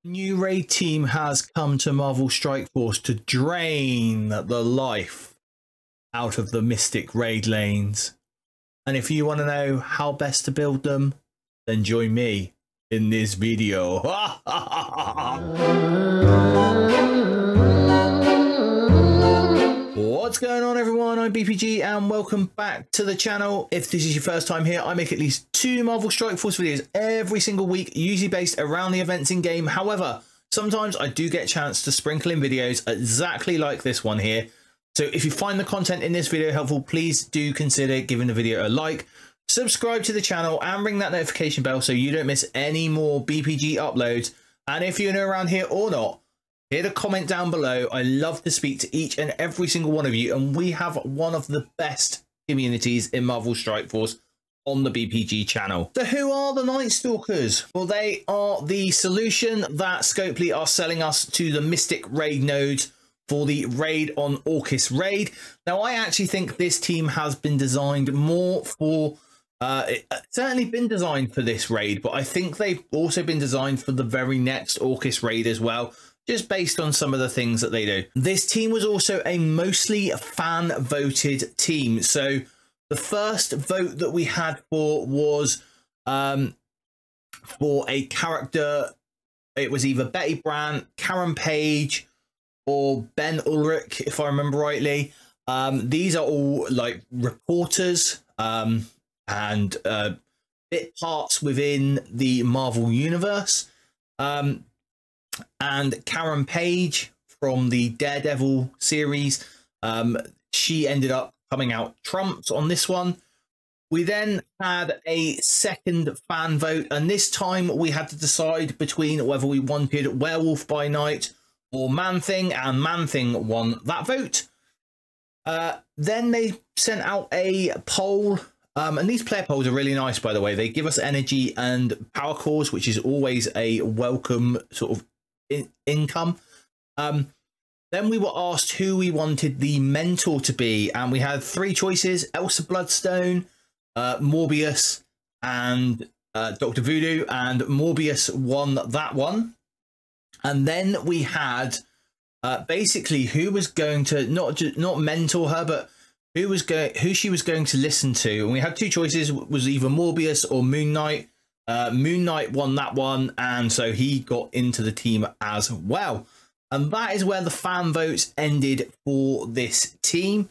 New raid team has come to Marvel Strike Force to drain the life out of the Mystic raid lanes. And if you want to know how best to build them, then join me in this video. What's going on, everyone? I'm BPG and welcome back to the channel. If this is your first time here, I make at least 2 Marvel Strike Force videos every single week, usually based around the events in game. However, sometimes I do get a chance to sprinkle in videos exactly like this one here. So if you find the content in this video helpful, please do consider giving the video a like, subscribe to the channel and ring that notification bell so you don't miss any more BPG uploads. And if you're new around here or not, hit a comment down below. I love to speak to each and every single one of you, and we have one of the best communities in Marvel Strike Force on the BPG channel. So who are the Nightstalkers? Well, they are the solution that Scopely are selling us to the Mystic raid nodes for the raid on Orcus raid. Now, I actually think this team has been designed more for it's certainly been designed for this raid, but I think they've also been designed for the very next Orcus raid as well, just based on some of the things that they do. This team was also a mostly fan voted team. So the first vote that we had for was for a character. It was either Betty Brant, Karen Page, or Ben Ulrich, if I remember rightly. These are all like reporters and bit parts within the Marvel universe. And Karen Page from the Daredevil series, she ended up coming out trumped on this one. We then had a second fan vote, and this time we had to decide between whether we wanted Werewolf by Night or Man-Thing, and Man-Thing won that vote. Then they sent out a poll, and these player polls are really nice, by the way. They give us energy and power cores, which is always a welcome sort of income. Then we were asked who we wanted the mentor to be, and we had 3 choices: Elsa Bloodstone, Morbius, and Dr. Voodoo, and Morbius won that one. And then we had basically who was going to not mentor her, but who she was going to listen to. And we had 2 choices: was either Morbius or Moon Knight. Moon Knight won that one, and so he got into the team as well. And that is where the fan votes ended for this team.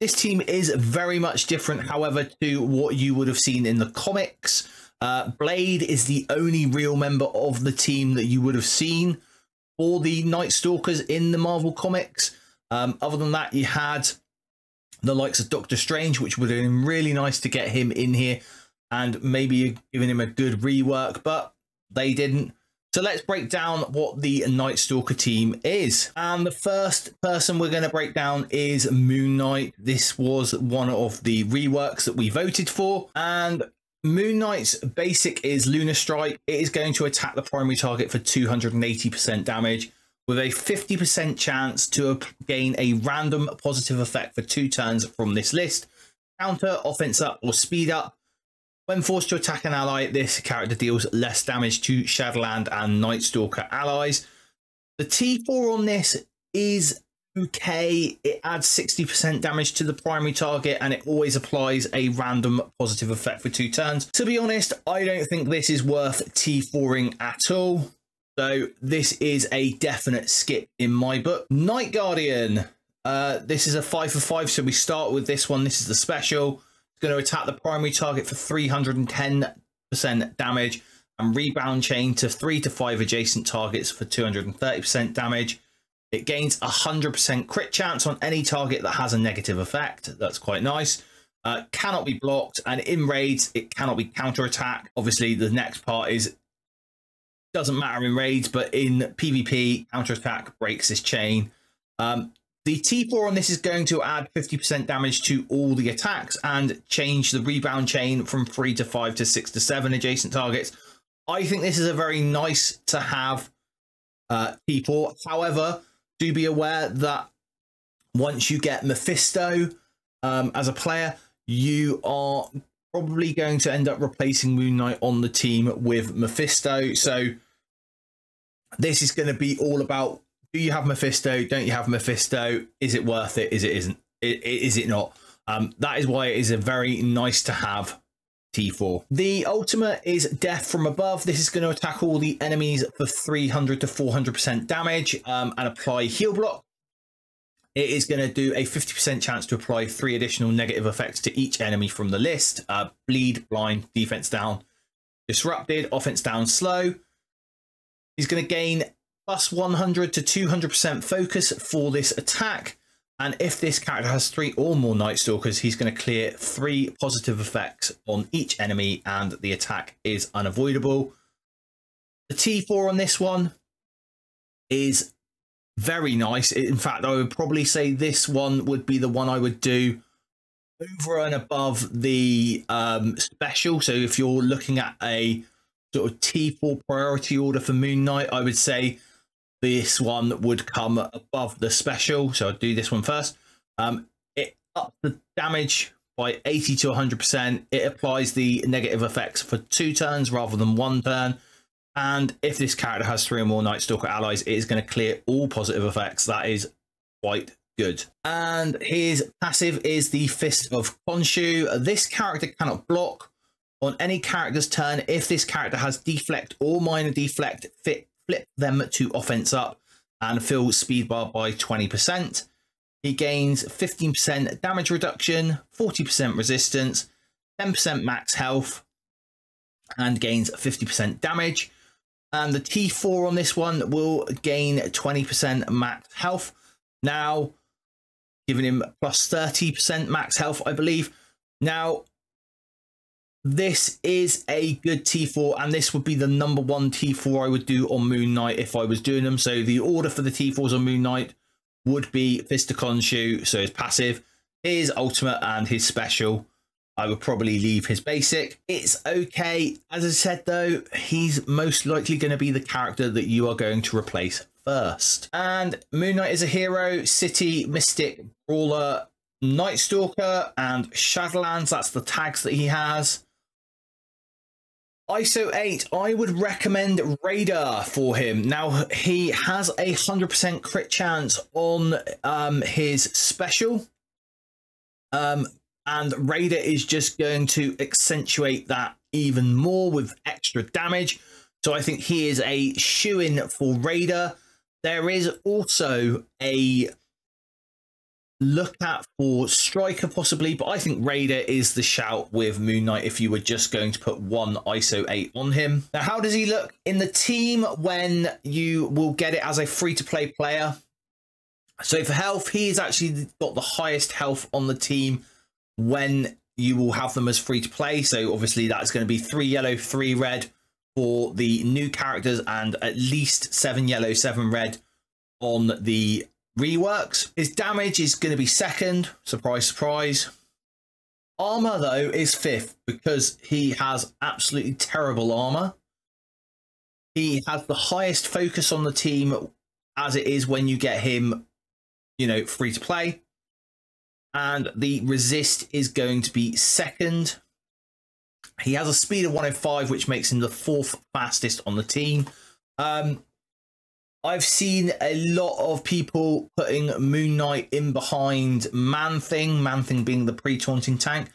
This team is very much different, however, to what you would have seen in the comics. Blade is the only real member of the team that you would have seen for the Nightstalkers in the Marvel comics. Other than that, you had the likes of Doctor Strange, which would have been really nice to get him in here and maybe giving him a good rework, but they didn't. So let's break down what the Nightstalker team is. And the first person we're going to break down is Moon Knight. This was one of the reworks that we voted for. And Moon Knight's basic is Lunar Strike. It is going to attack the primary target for 280% damage with a 50% chance to gain a random positive effect for 2 turns from this list. Counter, offense up, or speed up. When forced to attack an ally, this character deals less damage to Shadowland and Nightstalker allies. The T4 on this is okay. It adds 60% damage to the primary target, and it always applies a random positive effect for 2 turns. To be honest, I don't think this is worth T4ing at all. So this is a definite skip in my book. Night Guardian. This is a 5 for 5, so we start with this one. This is the special. It's going to attack the primary target for 310% damage and rebound chain to 3 to 5 adjacent targets for 230% damage. It gains 100% crit chance on any target that has a negative effect. That's quite nice. Cannot be blocked, and in raids it cannot be counterattack. Obviously the next part is doesn't matter in raids, but in PvP counterattack breaks this chain. The T4 on this is going to add 50% damage to all the attacks and change the rebound chain from 3 to 5 to 6 to 7 adjacent targets. I think this is a very nice to have T4. However, do be aware that once you get Mephisto as a player, you are probably going to end up replacing Moon Knight on the team with Mephisto. So This is going to be all about, do you have Mephisto? Don't you have Mephisto? Is it worth it? Is it isn't? Is it not? That is why it is a very nice to have T4. The ultimate is Death from Above. This is going to attack all the enemies for 300 to 400% damage and apply heal block. It is going to do a 50% chance to apply 3 additional negative effects to each enemy from the list. Bleed, blind, defense down, disrupted, offense down, slow. He's going to gain plus 100 to 200% focus for this attack. And if this character has 3 or more Nightstalkers, he's going to clear 3 positive effects on each enemy and the attack is unavoidable. The T4 on this one is very nice. In fact, I would probably say this one would be the one I would do over and above the special. So if you're looking at a sort of T4 priority order for Moon Knight, I would say this one would come above the special. So I'll do this one first. It ups the damage by 80 to 100%. It applies the negative effects for 2 turns rather than 1 turn. And if this character has 3 or more Nightstalker allies, it is going to clear all positive effects. That is quite good. And his passive is the Fist of Khonshu. This character cannot block on any character's turn. If this character has deflect or minor deflect, flip them to offense up and fill speed bar by 20%. He gains 15% damage reduction, 40% resistance, 10% max health, and gains 50% damage. And the T4 on this one will gain 20% max health. Now, giving him plus 30% max health, I believe. Now, this is a good T4, and this would be the number 1 T4 I would do on Moon Knight if I was doing them. So the order for the T4s on Moon Knight would be Fist of Khonshu, so his passive, his ultimate, and his special. I would probably leave his basic. It's okay. As I said, though, he's most likely going to be the character that you are going to replace first. And Moon Knight is a hero, city, mystic, brawler, Nightstalker, and Shadowlands. That's the tags that he has. ISO 8, I would recommend Raider for him. Now, he has a 100% crit chance on his special. And Raider is just going to accentuate that even more with extra damage. So I think he is a shoo-in for Raider. There is also a look at for Striker possibly, but I think Raider is the shout with Moon Knight if you were just going to put 1 ISO 8 on him. Now, how does he look in the team when you will get it as a free-to-play player? So for health, he's actually got the highest health on the team when you will have them as free to play. So obviously that's going to be 3 yellow, 3 red for the new characters, and at least 7 yellow, 7 red on the reworks. His damage is going to be 2nd, surprise, surprise. Armor though is 5th because he has absolutely terrible armor. He has the highest focus on the team as it is when you get him, you know, free to play. And the resist is going to be 2nd. He has a speed of 105, which makes him the 4th fastest on the team. I've seen a lot of people putting Moon Knight in behind Man-Thing being the pre-taunting tank.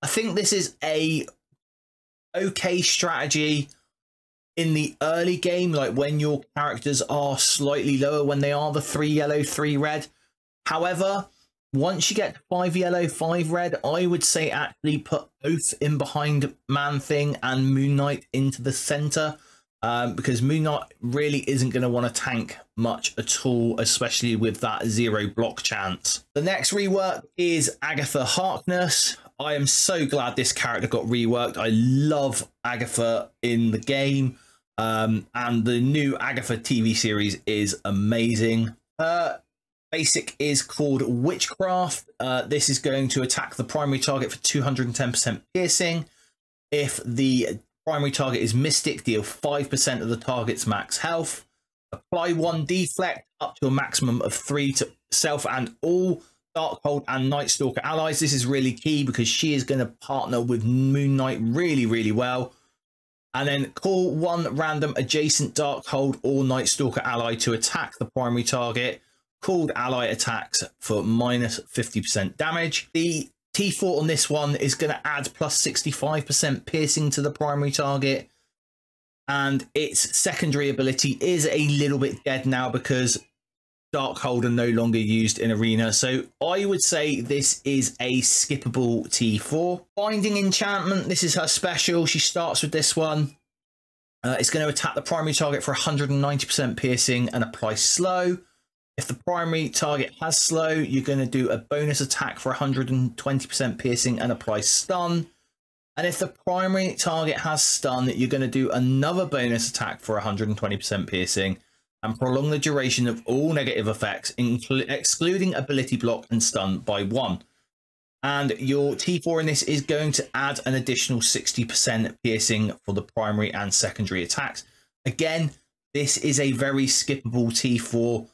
I think this is a okay strategy in the early game, like when your characters are slightly lower, when they are the 3 yellow, 3 red. However, once you get to 5 yellow, 5 red, I would say actually put both in behind Man-Thing and Moon Knight into the center, because Moon Knight really isn't going to want to tank much at all, especially with that 0 block chance. The next rework is Agatha Harkness. I am so glad this character got reworked. I love Agatha in the game, and the new Agatha TV series is amazing. Basic is called Witchcraft. This is going to attack the primary target for 210% piercing. If the primary target is Mystic, deal 5% of the target's max health. Apply 1 deflect up to a maximum of 3 to self and all Darkhold and Nightstalker allies. This is really key because she is going to partner with Moon Knight really, really well. And then call one random adjacent Darkhold or Nightstalker ally to attack the primary target. Called ally attacks for minus 50% damage. The T4 on this one is going to add plus 65% piercing to the primary target. And its secondary ability is a little bit dead now because Darkhold are no longer used in Arena. So I would say this is a skippable T4. Binding Enchantment, this is her special. She starts with this one. It's going to attack the primary target for 190% piercing and apply slow. If the primary target has slow, you're going to do a bonus attack for 120% piercing and apply stun. And if the primary target has stun, you're going to do another bonus attack for 120% piercing and prolong the duration of all negative effects, excluding ability block and stun by 1. And your T4 in this is going to add an additional 60% piercing for the primary and secondary attacks. Again, this is a very skippable T4.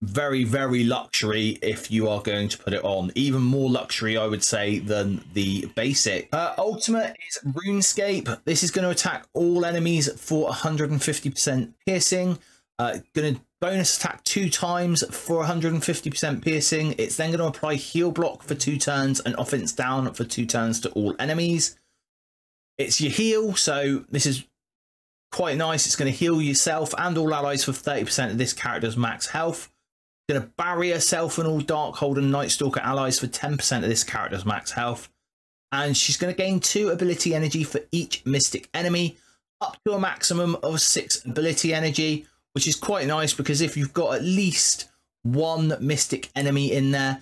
Very, very luxury if you are going to put it on. Even more luxury, I would say, than the basic. Ultimate is RuneScape. This is going to attack all enemies for 150% piercing. Going to bonus attack 2 times for 150% piercing. It's then going to apply heal block for 2 turns and offense down for 2 turns to all enemies. It's your heal, so this is quite nice. It's going to heal yourself and all allies for 30% of this character's max health. Going to barrier self and all Darkhold and Nightstalker allies for 10% of this character's max health. And she's going to gain 2 ability energy for each mystic enemy, up to a maximum of 6 ability energy, which is quite nice because if you've got at least 1 mystic enemy in there,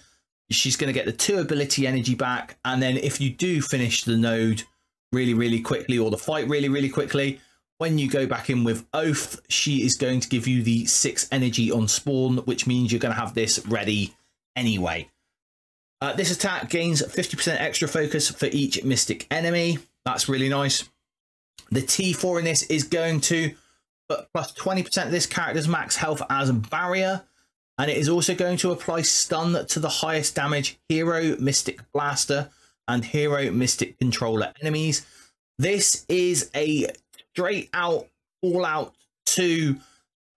she's going to get the 2 ability energy back. And then if you do finish the node really, really quickly, or the fight really, really quickly, when you go back in with Oath, she is going to give you the 6 energy on spawn, which means you're going to have this ready anyway. This attack gains 50% extra focus for each mystic enemy. That's really nice. The T4 in this is going to put plus 20% of this character's max health as a barrier. And it is also going to apply stun to the highest damage Hero, Mystic Blaster, and Hero, Mystic Controller enemies. This is a straight out all out to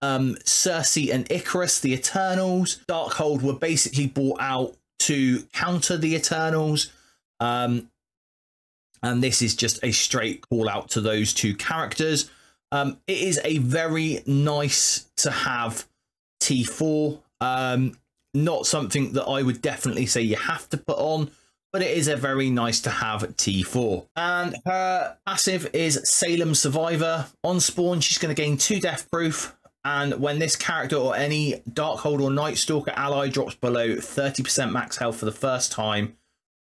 Cersei and Icarus, the Eternals. Darkhold were basically brought out to counter the Eternals. And this is just a straight call out to those 2 characters. It is a very nice to have T4. Not something that I would definitely say you have to put on, but it is a very nice to have T4. And her passive is Salem Survivor. On spawn, she's going to gain 2 death proof. And when this character or any Darkhold or Nightstalker ally drops below 30% max health for the first time,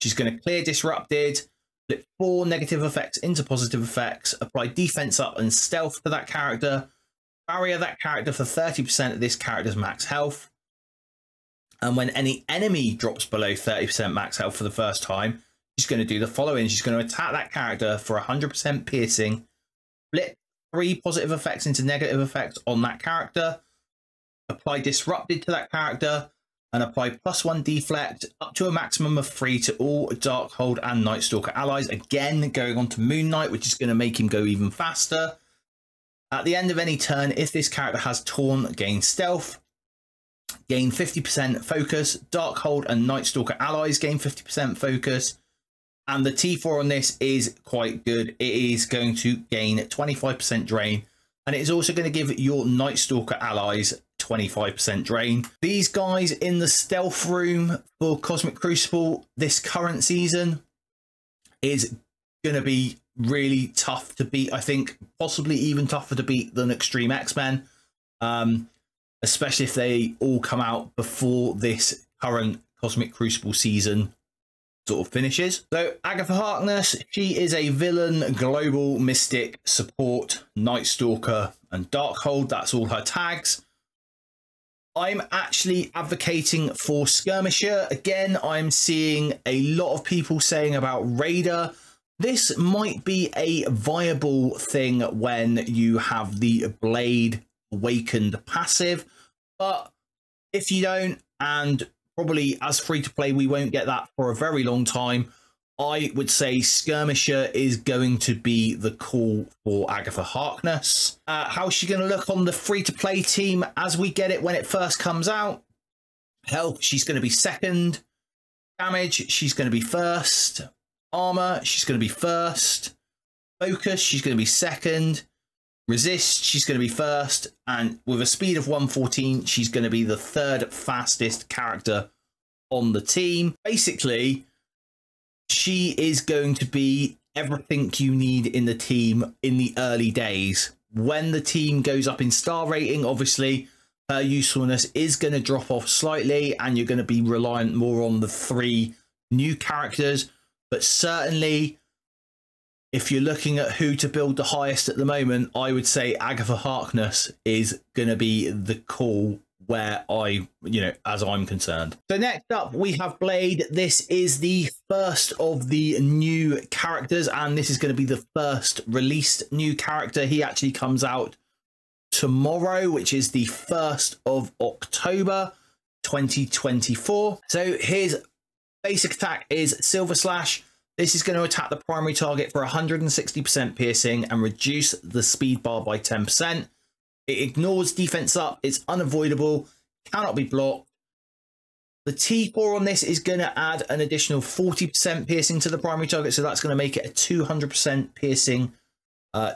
she's going to clear Disrupted, flip 4 negative effects into positive effects, apply defense up and stealth to that character, barrier that character for 30% of this character's max health. And when any enemy drops below 30% max health for the first time, she's going to do the following. She's going to attack that character for 100% piercing, flip 3 positive effects into negative effects on that character, apply Disrupted to that character, and apply +1 deflect up to a maximum of 3 to all Darkhold and Nightstalker allies. Again, going on to Moon Knight, which is going to make him go even faster. At the end of any turn, if this character has Taunt, gain Stealth, gain 50% focus. Darkhold and Nightstalker allies gain 50% focus. And the T4 on this is quite good. It is going to gain 25% drain. And it is also going to give your Nightstalker allies 25% drain. These guys in the stealth room for Cosmic Crucible this current season is going to be really tough to beat. I think possibly even tougher to beat than Extreme X-Men. Especially if they all come out before this current Cosmic Crucible season sort of finishes. So Agatha Harkness, she is a villain, global, mystic, support, Nightstalker, and Darkhold. That's all her tags. I'm actually advocating for Skirmisher. Again, I'm seeing a lot of people saying about Raider. This might be a viable thing when you have the Blade Awakened passive, but if you don't, and probably as free to play we won't get that for a very long time, I would say Skirmisher is going to be the call for Agatha Harkness. How's she going to look on the free-to-play team as we get it when it first comes out? Health, she's going to be second. Damage, she's going to be first. Armor, she's going to be first. Focus, she's going to be second. Resist, she's going to be first. And with a speed of 114, she's going to be the third fastest character on the team. Basically, she is going to be everything you need in the team in the early days. When the team goes up in star rating, obviously, her usefulness is going to drop off slightly and you're going to be reliant more on the 3 new characters. But certainly, if you're looking at who to build the highest at the moment, I would say Agatha Harkness is going to be the call where as I'm concerned. So next up, we have Blade. This is the first of the new characters, and this is going to be the first released new character. He actually comes out tomorrow, which is the 1st of October 2024. So his basic attack is Silver Slash. This is going to attack the primary target for 160% piercing and reduce the speed bar by 10%. It ignores defense up. It's unavoidable. Cannot be blocked. The T4 on this is going to add an additional 40% piercing to the primary target. So that's going to make it a 200% piercing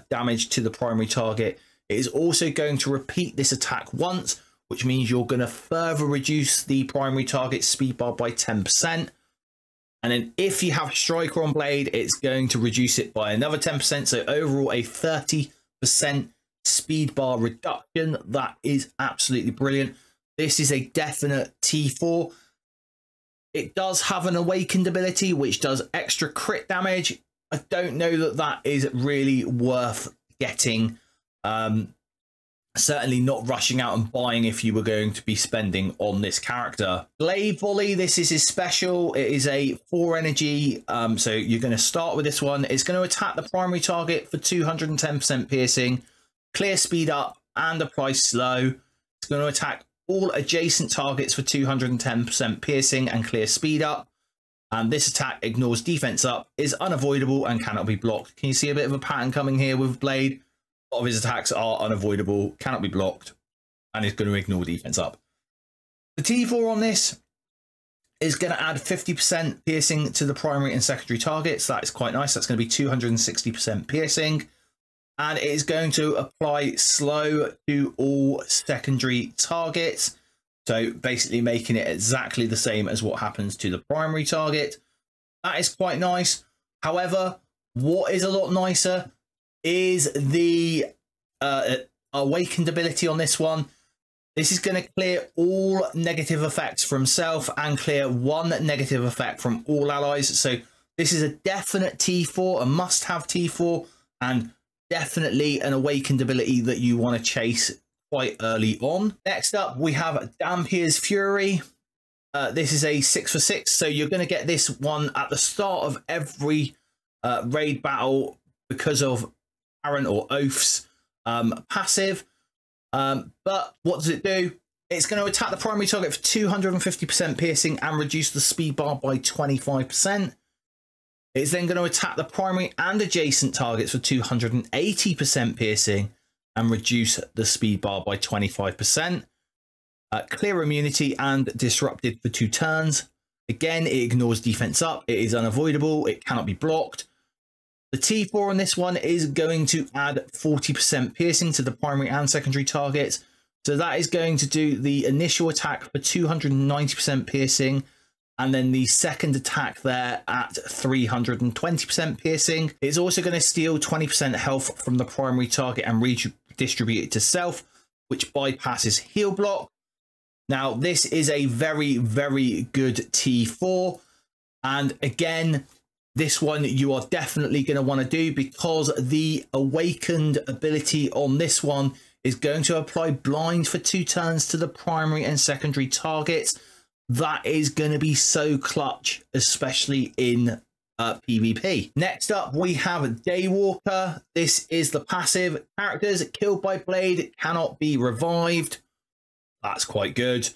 damage to the primary target. It is also going to repeat this attack once, which means you're going to further reduce the primary target speed bar by 10%. And then if you have Striker on Blade, it's going to reduce it by another 10%. So overall, a 30% speed bar reduction. That is absolutely brilliant. This is a definite T4. It does have an awakened ability which does extra crit damage. I don't know that that is really worth getting. Certainly not rushing out and buying if you were going to be spending on this character. Glaive Volley, this is his special. It is a 4 energy. So you're going to start with this one. It's going to attack the primary target for 210% piercing, clear speed up and apply slow. It's going to attack all adjacent targets for 210% piercing and clear speed up. And this attack ignores defense up, is unavoidable and cannot be blocked. Can you see a bit of a pattern coming here with Blade? A lot of his attacks are unavoidable, cannot be blocked, and is going to ignore defense up. The T4 on this is going to add 50% piercing to the primary and secondary targets. That is quite nice. That's going to be 260% piercing. And it is going to apply slow to all secondary targets. So basically making it exactly the same as what happens to the primary target. That is quite nice. However, what is a lot nicer is the awakened ability on this one. This is going to clear all negative effects from self and clear 1 negative effect from all allies. So this is a definite T4, a must-have T4, and definitely an awakened ability that you want to chase quite early on. Next up, we have Dampier's Fury. This is a 6 for 6, so you're going to get this one at the start of every raid battle because of Aaron or Oath's passive. But what does it do? It's going to attack the primary target for 250% piercing and reduce the speed bar by 25%. It's then going to attack the primary and adjacent targets for 280% piercing and reduce the speed bar by 25%. Clear immunity and disrupted for 2 turns. Again, it ignores defense up. It is unavoidable. It cannot be blocked. The T4 on this one is going to add 40% piercing to the primary and secondary targets. So that is going to do the initial attack for 290% piercing. And then the second attack there at 320% piercing. It's also going to steal 20% health from the primary target and redistribute it to self, which bypasses heal block. Now, this is a very, very good T4. And again, this one you are definitely going to want to do because the awakened ability on this one is going to apply blind for 2 turns to the primary and secondary targets. That is going to be so clutch, especially in PvP. Next up, we have Daywalker. This is the passive. Characters killed by Blade cannot be revived. That's quite good.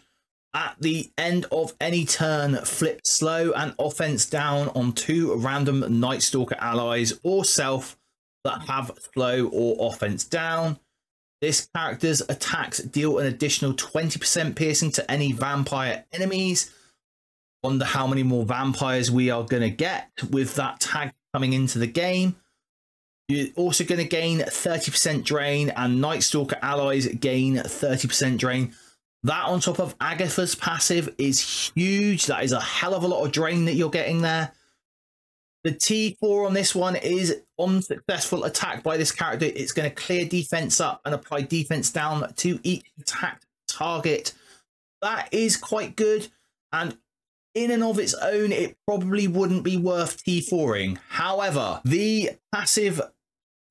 At the end of any turn, flip slow and offense down on 2 random Nightstalker allies or self that have slow or offense down. This character's attacks deal an additional 20% piercing to any vampire enemies. Wonder how many more vampires we are going to get with that tag coming into the game. You're also going to gain 30% drain, and Nightstalker allies gain 30% drain. That on top of Agatha's passive is huge. That is a hell of a lot of drain that you're getting there. The T4 on this one is on successful attack by this character. It's going to clear defense up and apply defense down to each attacked target. That is quite good. And in and of its own, it probably wouldn't be worth T4ing. However, the passive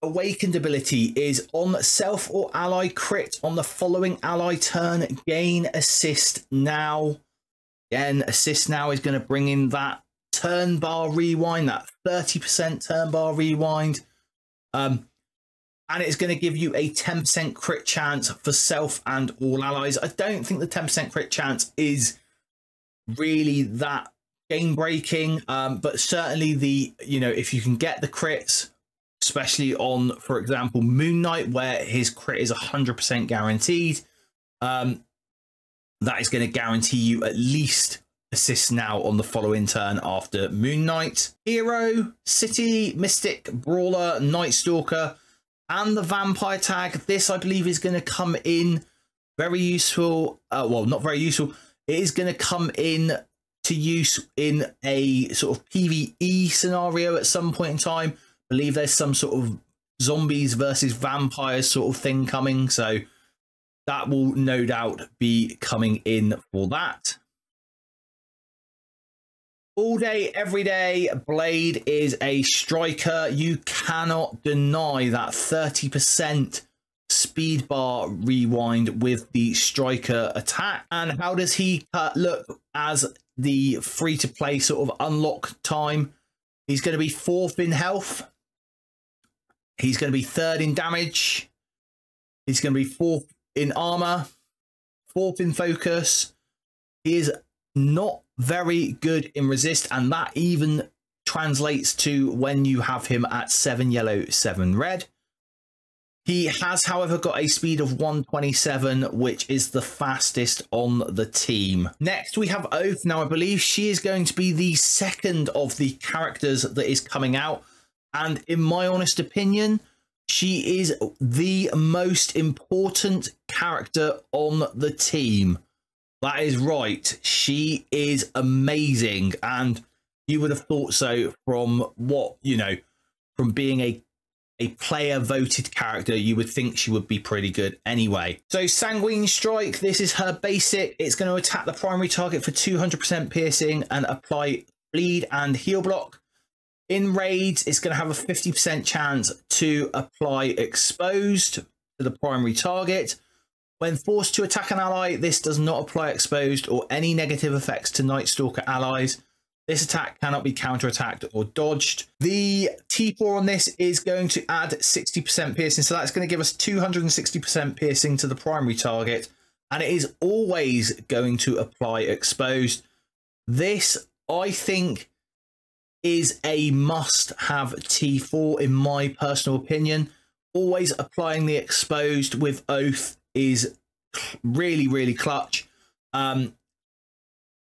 awakened ability is on self or ally crit on the following ally turn, gain assist now. Again, assist now is going to bring in that turn bar rewind, that 30% turn bar rewind. And it's going to give you a 10% crit chance for self and all allies. I don't think the 10% crit chance is really that game breaking, but certainly the, you know, if you can get the crits, especially on, for example, Moon Knight, where his crit is 100% guaranteed, that is going to guarantee you at least assist now on the following turn after Moon Knight. Hero, City, Mystic, Brawler, Nightstalker, and the Vampire tag. This, I believe, is going to come in very useful. Well, not very useful. It is going to come in to use in a sort of PvE scenario at some point in time. I believe there's some sort of zombies versus vampires sort of thing coming, so that will no doubt be coming in for that. All day, every day, Blade is a striker. You cannot deny that 30% speed bar rewind with the striker attack. And how does he look as the free-to-play sort of unlock time? He's going to be 4th in health. He's going to be 3rd in damage. He's going to be 4th in armor, 4th in focus. He is not very good in resist, and that even translates to when you have him at 7 yellow, 7 red. He has, however, got a speed of 127, which is the fastest on the team. Next, we have Oath. Now, I believe she is going to be the second of the characters that is coming out. And in my honest opinion, she is the most important character on the team. That is right. She is amazing. And you would have thought so from what, you know, from being a player voted character, you would think she would be pretty good anyway. So Sanguine Strike, this is her basic. It's going to attack the primary target for 200% piercing and apply bleed and heal block. In raids, it's going to have a 50% chance to apply exposed to the primary target. When forced to attack an ally, this does not apply exposed or any negative effects to Nightstalker allies. This attack cannot be counterattacked or dodged. The T4 on this is going to add 60% piercing, so that's going to give us 260% piercing to the primary target, and it is always going to apply exposed. This, I think, is a must-have T4 in my personal opinion. Always applying the exposed with Oath is really, really clutch. We're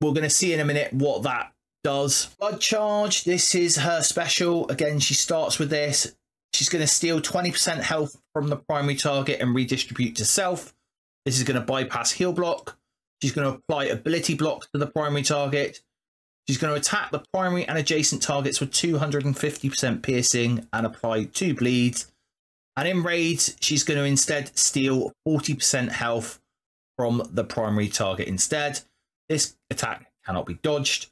going to see in a minute what that does. Blood Charge, this is her special. Again, she starts with this. She's going to steal 20% health from the primary target and redistribute to self. This is going to bypass heal block. She's going to apply ability block to the primary target. She's going to attack the primary and adjacent targets with 250% piercing and apply 2 bleeds. And in raids, she's going to instead steal 40% health from the primary target instead. This attack cannot be dodged.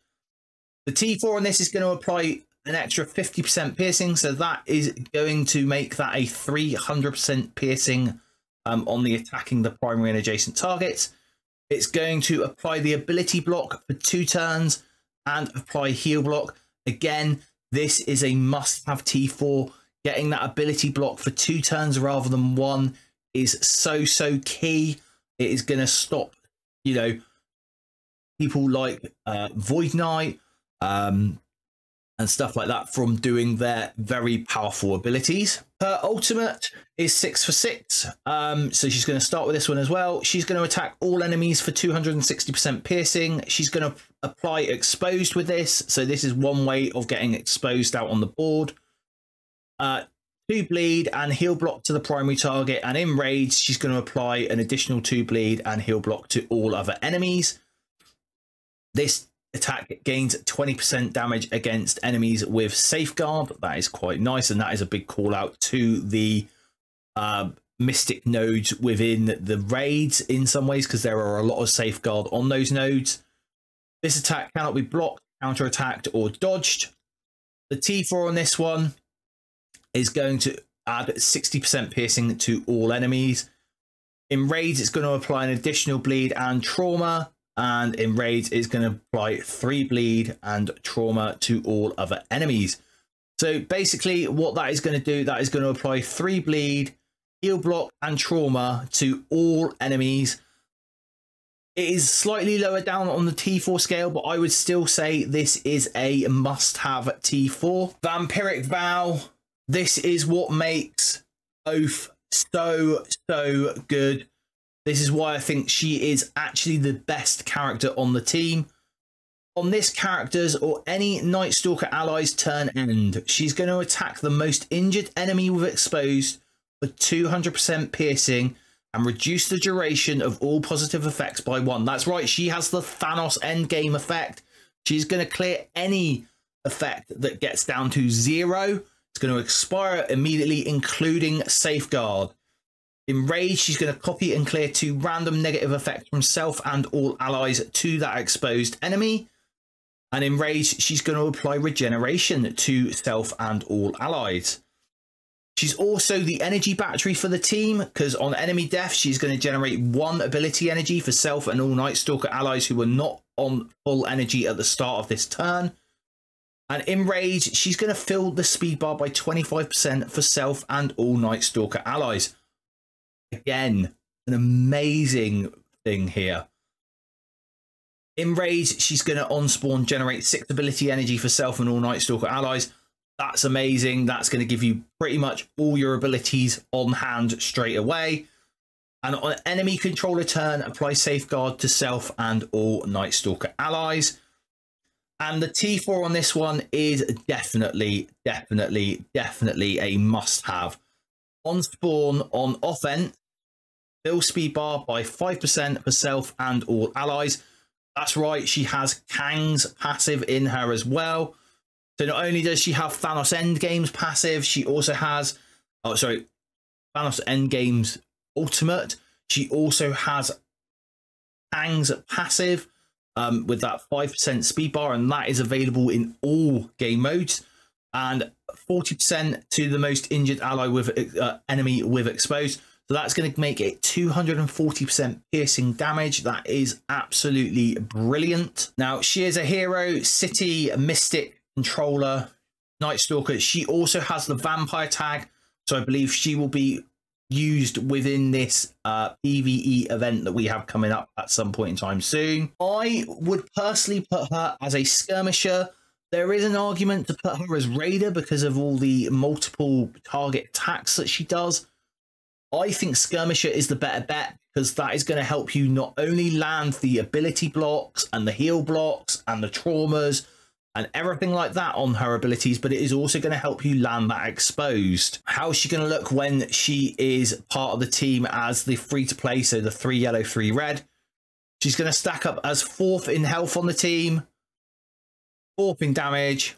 The T4 on this is going to apply an extra 50% piercing, so that is going to make that a 300% piercing on the attacking the primary and adjacent targets. It's going to apply the ability block for 2 turns and apply heal block. Again, this is a must-have T4. Getting that ability block for 2 turns rather than 1 is so key. It is going to stop, you know, people like Void Knight and stuff like that from doing their very powerful abilities. Her ultimate is 6 for 6. So she's going to start with this one as well. She's going to attack all enemies for 260% piercing. She's going to apply exposed with this. So this is one way of getting exposed out on the board. 2 bleed and heal block to the primary target, and in rage she's going to apply an additional 2 bleed and heal block to all other enemies. This attack gains 20% damage against enemies with safeguard. That is quite nice, and that is a big call out to the mystic nodes within the raids in some ways, because there are a lot of safeguard on those nodes. This attack cannot be blocked, counter attacked, or dodged. The T4 on this one is going to add 60% piercing to all enemies. In raids, it's going to apply an additional bleed and trauma. And in raids, it's going to apply 3 bleed and trauma to all other enemies. So basically what that is going to do, that is going to apply 3 bleed, heal block and trauma to all enemies. It is slightly lower down on the T4 scale, but I would still say this is a must-have T4. Vampiric Vow. This is what makes Oath so good. This is why I think she is actually the best character on the team. On this character's or any Nightstalker ally's turn end, she's going to attack the most injured enemy with exposed for 200% piercing and reduce the duration of all positive effects by 1. That's right, she has the Thanos endgame effect. She's going to clear any effect that gets down to 0. It's going to expire immediately, including safeguard. In rage, she's going to copy and clear 2 random negative effects from self and all allies to that exposed enemy. And in rage, she's going to apply regeneration to self and all allies. She's also the energy battery for the team, because on enemy death, she's going to generate 1 ability energy for self and all Nightstalker allies who were not on full energy at the start of this turn. And in rage, she's going to fill the speed bar by 25% for self and all Nightstalker allies. Again, an amazing thing here. In rage, she's going to on spawn generate 6 ability energy for self and all Nightstalker allies. That's amazing. That's going to give you pretty much all your abilities on hand straight away. And on enemy controller turn, apply safeguard to self and all Nightstalker allies. And the T4 on this one is definitely a must-have. On spawn, on offense, fill speed bar by 5% for self and all allies. That's right, she has Kang's passive in her as well. So not only does she have Thanos Endgame's passive, she also has, Thanos Endgame's ultimate. She also has Kang's passive with that 5% speed bar, and that is available in all game modes. And 40% to the most injured ally with enemy with exposed. So that's going to make it 240% piercing damage. That is absolutely brilliant. Now, she is a hero, city, mystic, controller, Nightstalker. She also has the vampire tag. So I believe she will be used within this PvE event that we have coming up at some point in time soon. I would personally put her as a skirmisher. There is an argument to put her as raider because of all the multiple target attacks that she does. I think skirmisher is the better bet, because that is going to help you not only land the ability blocks and the heal blocks and the traumas and everything like that on her abilities, but it is also going to help you land that exposed. How is she going to look when she is part of the team as the free-to-play, so the 3 yellow, 3 red? She's going to stack up as 4th in health on the team, 4th in damage,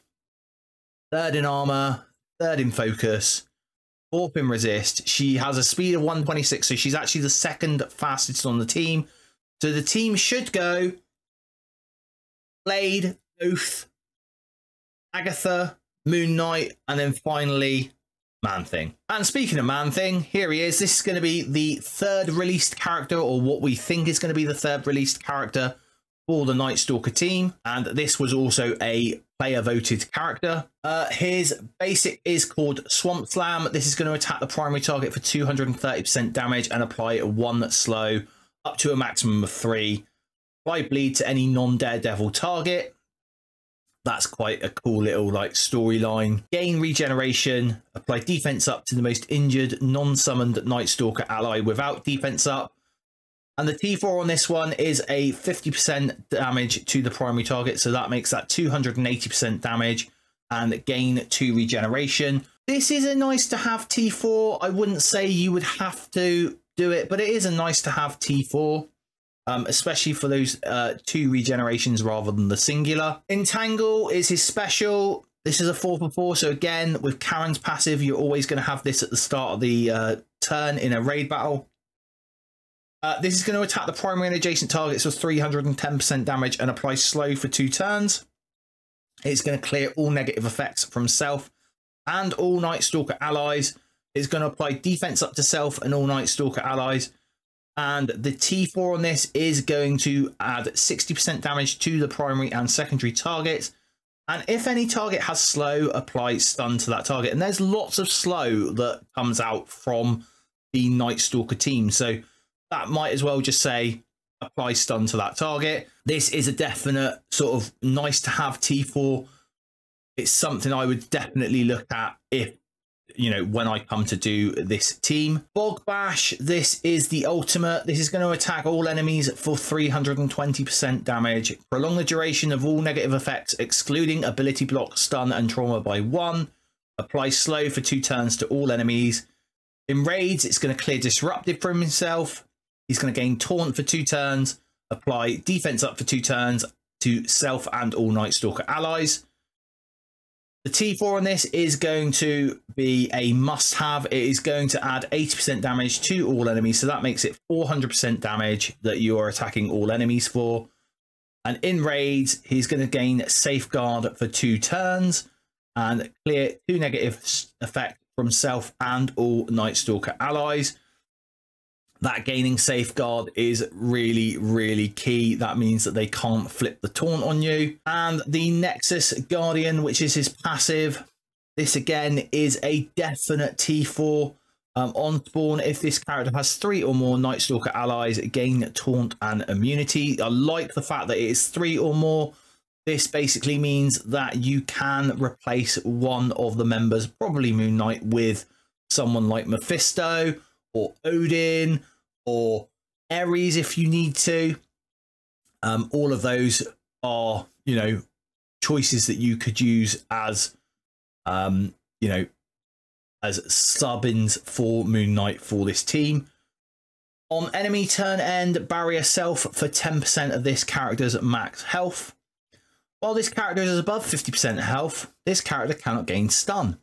3rd in armor, 3rd in focus, 4th in resist. She has a speed of 126, so she's actually the 2nd fastest on the team. So the team should go Blade, Oath, Agatha, Moon Knight, and then finally Man-Thing. And speaking of Man-Thing, here he is. This is going to be the 3rd released character, or what we think is going to be the 3rd released character for the Nightstalker team. And this was also a player voted character. His basic is called Swamp Slam. This is going to attack the primary target for 230% damage and apply 1 slow up to a maximum of 3. apply bleed to any non-daredevil target. That's quite a cool little like storyline. Gain regeneration, apply defense up to the most injured non-summoned Nightstalker ally without defense up. And the T4 on this one is a 50% damage to the primary target. So that makes that 280% damage and gain 2 regeneration. This is a nice to have T4. I wouldn't say you would have to do it, but it is a nice to have T4. Especially for those 2 regenerations rather than the singular. Entangle is his special. This is a 4/4, so again, with Karen's passive, you're always going to have this at the start of the turn in a raid battle. This is going to attack the primary and adjacent targets with 310% damage and apply slow for 2 turns. It's going to clear all negative effects from self and all Nightstalker allies. It's going to apply defense up to self and all Nightstalker allies. And the T4 on this is going to add 60% damage to the primary and secondary targets. And if any target has slow, apply stun to that target. And there's lots of slow that comes out from the Nightstalker team. So that might as well just say apply stun to that target. This is a definite sort of nice to have T4. It's something I would definitely look at if, you know, when I come to do this team. Bog Bash, this is the ultimate. This is going to attack all enemies for 320% damage. Prolong the duration of all negative effects, excluding ability block, stun, and trauma by 1. Apply slow for 2 turns to all enemies. In raids, it's going to clear disruptive from himself. He's going to gain taunt for 2 turns. Apply defense up for 2 turns to self and all Nightstalker allies. The T4 on this is going to be a must-have. It is going to add 80% damage to all enemies. So that makes it 400% damage that you are attacking all enemies for. And in raids, he's going to gain Safeguard for 2 turns and clear 2 negative effect from self and all Nightstalker allies. That gaining Safeguard is really, really key. That means that they can't flip the taunt on you. And the Nexus Guardian, which is his passive, this again is a definite T4 on spawn. If this character has 3 or more Nightstalker allies, gain taunt and immunity. I like the fact that it is 3 or more. This basically means that you can replace one of the members, probably Moon Knight, with someone like Mephisto or Odin or Ares if you need to. All of those are, you know, choices that you could use as, you know, as sub-ins for Moon Knight for this team. On enemy turn end, barrier self for 10% of this character's max health. While this character is above 50% health, this character cannot gain stun.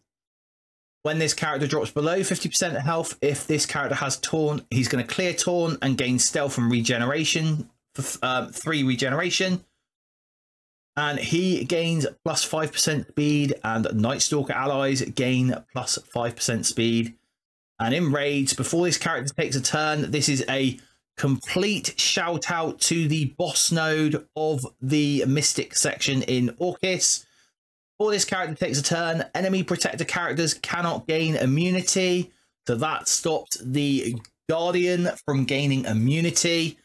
When this character drops below 50% health, if this character has taunt, he's going to clear taunt and gain stealth and regeneration for 3 regeneration. And he gains plus 5% speed, and Nightstalker allies gain plus 5% speed. And in raids, before this character takes a turn, this is a complete shout out to the boss node of the Mystic section in Orcus. Before this character takes a turn, enemy protector characters cannot gain immunity. So that stopped the Guardian from gaining immunity.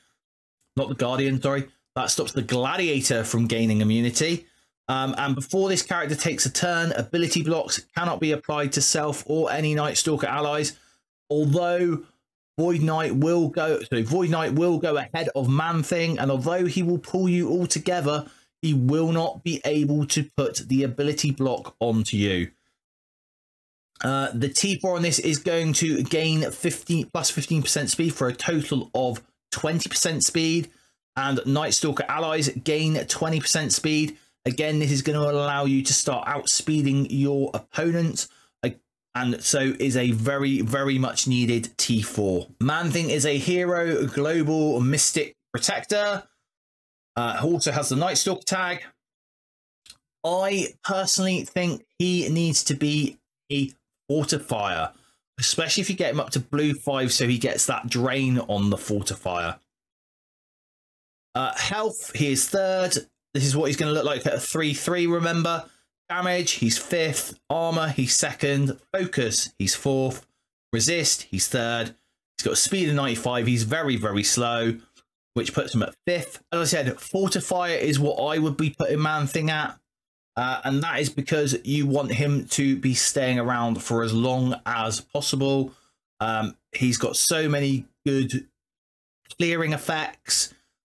Not the Guardian, sorry. That stops the Gladiator from gaining immunity. And before this character takes a turn, ability blocks cannot be applied to self or any Nightstalker allies. Although Void Knight will go ahead of Man-Thing, and although he will pull you all together, he will not be able to put the ability block onto you. The T4 on this is going to gain plus 15% speed for a total of 20% speed, and Nightstalker allies gain 20% speed. Again, this is going to allow you to start outspeeding your opponent, and so is a very, very much needed T4. Man-Thing is a hero, global mystic protector. Also has the Nightstalker tag. I personally think he needs to be a fortifier, especially if you get him up to blue 5, so he gets that drain on the fortifier. Health, he is 3rd. This is what he's going to look like at a 3/3, remember. Damage, he's 5th. Armor, he's 2nd. Focus, he's 4th. Resist, he's 3rd. He's got a speed of 95. He's very, very slow. which puts him at 5th. As I said, Fortifier is what I would be putting Man-Thing at. And that is because you want him to be staying around for as long as possible. He's got so many good clearing effects,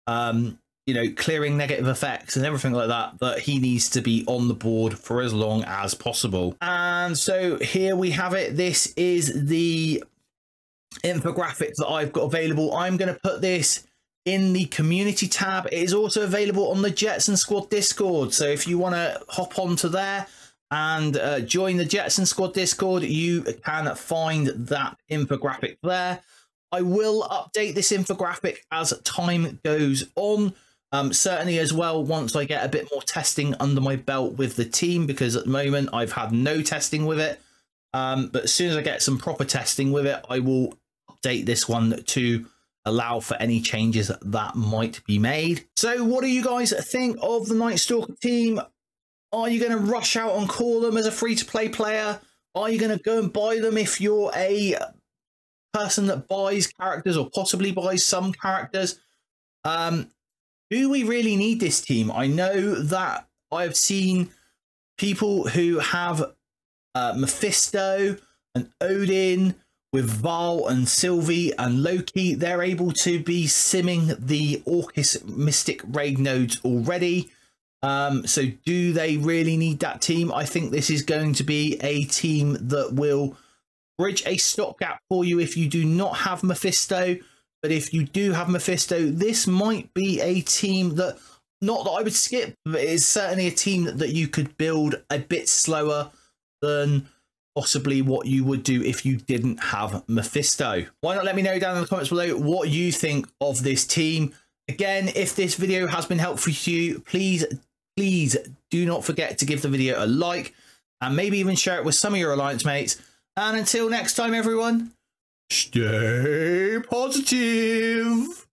you know, clearing negative effects and everything like that, that he needs to be on the board for as long as possible. And so here we have it. This is the infographic that I've got available. I'm going to put this in the community tab. It is also available on the Jetson Squad Discord. So if you want to hop onto there and join the Jetson Squad Discord, you can find that infographic there. I will update this infographic as time goes on. Certainly as well, once I get a bit more testing under my belt with the team, because at the moment I've had no testing with it. But as soon as I get some proper testing with it, I will update this one to allow for any changes that might be made. So what do you guys think of the Nightstalker team? Are you going to rush out and call them as a free-to-play player? Are you going to go and buy them if you're a person that buys characters or possibly buys some characters? Do we really need this team? I know that I've seen people who have Mephisto and Odin with Val and Sylvie and Loki. They're able to be simming the Orcus Mystic raid nodes already. So do they really need that team? I think this is going to be a team that will bridge a stopgap for you if you do not have Mephisto. But if you do have Mephisto, this might be a team that, not that I would skip, but it is certainly a team that you could build a bit slower than possibly what you would do if you didn't have Mephisto. Why not let me know down in the comments below what you think of this team? Again, if this video has been helpful to you, please do not forget to give the video a like and maybe even share it with some of your alliance mates. And until next time, everyone, stay positive.